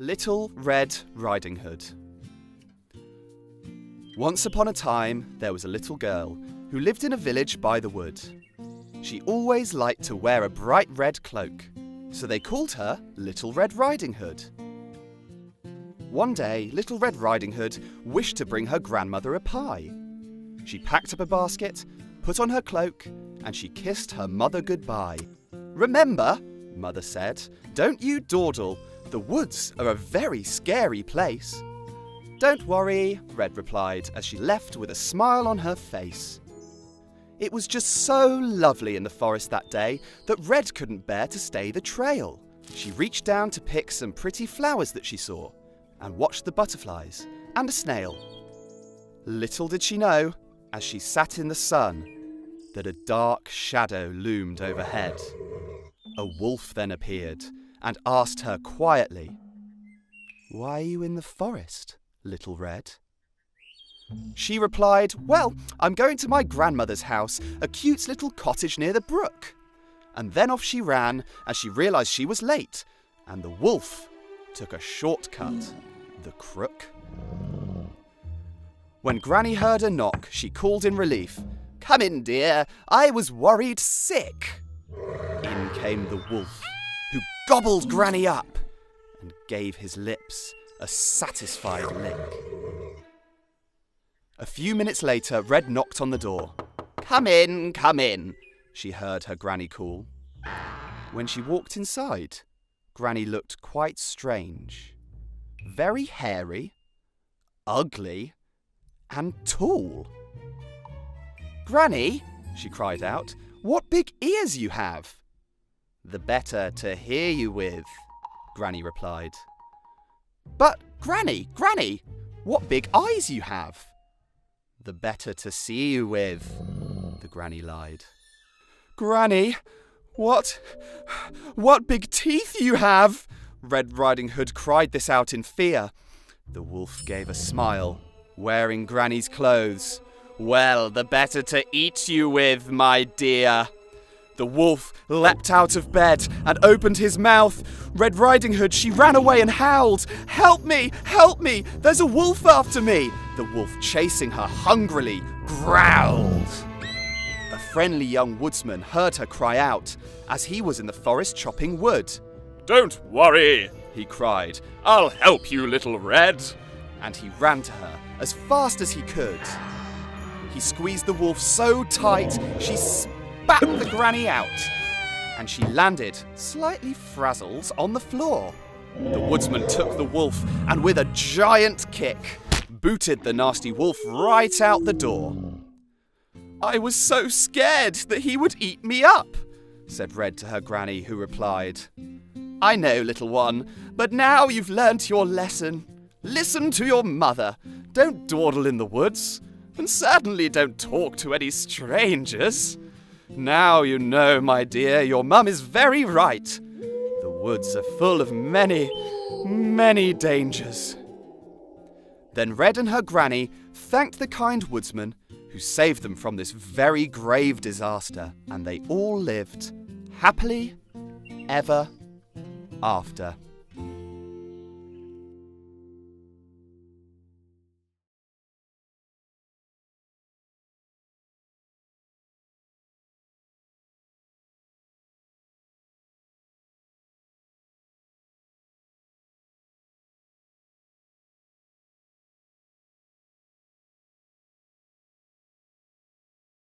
Little Red Riding Hood. Once upon a time, there was a little girl who lived in a village by the wood. She always liked to wear a bright red cloak, so they called her Little Red Riding Hood. One day, Little Red Riding Hood wished to bring her grandmother a pie. She packed up a basket, put on her cloak, and she kissed her mother goodbye. "Remember," Mother said, "don't you dawdle. The woods are a very scary place." "Don't worry," Red replied as she left with a smile on her face. It was just so lovely in the forest that day that Red couldn't bear to stay the trail. She reached down to pick some pretty flowers that she saw and watched the butterflies and a snail. Little did she know, as she sat in the sun, that a dark shadow loomed overhead. A wolf then appeared and asked her quietly, "Why are you in the forest, Little Red?" She replied, "Well, I'm going to my grandmother's house, a cute little cottage near the brook." And then off she ran as she realised she was late, and the wolf took a shortcut, the crook. When Granny heard a knock, she called in relief, "Come in, dear, I was worried sick." In came the wolf, who gobbled Granny up and gave his lips a satisfied lick. A few minutes later, Red knocked on the door. Come in," she heard her Granny call. When she walked inside, Granny looked quite strange. Very hairy, ugly, and tall. "Granny," she cried out, "what big ears you have!" "The better to hear you with," Granny replied. "But, Granny, what big eyes you have!" "The better to see you with," the Granny lied. "Granny, what big teeth you have!" Red Riding Hood cried this out in fear. The wolf gave a smile, wearing Granny's clothes. "Well, the better to eat you with, my dear." The wolf leapt out of bed and opened his mouth. Red Riding Hood, she ran away and howled, "Help me! Help me! There's a wolf after me!" The wolf, chasing her hungrily, growled. A friendly young woodsman heard her cry out as he was in the forest chopping wood. "Don't worry," he cried. "I'll help you, Little Red." And he ran to her as fast as he could. He squeezed the wolf so tight she spat the Granny out, and she landed, slightly frazzled, on the floor. The woodsman took the wolf and with a giant kick booted the nasty wolf right out the door. "I was so scared that he would eat me up," said Red to her Granny, who replied, "I know, little one, but now you've learnt your lesson. Listen to your mother. Don't dawdle in the woods, and certainly don't talk to any strangers. Now you know, my dear, your mum is very right. The woods are full of many, many dangers." Then Red and her Granny thanked the kind woodsman who saved them from this very grave disaster, and they all lived happily ever after.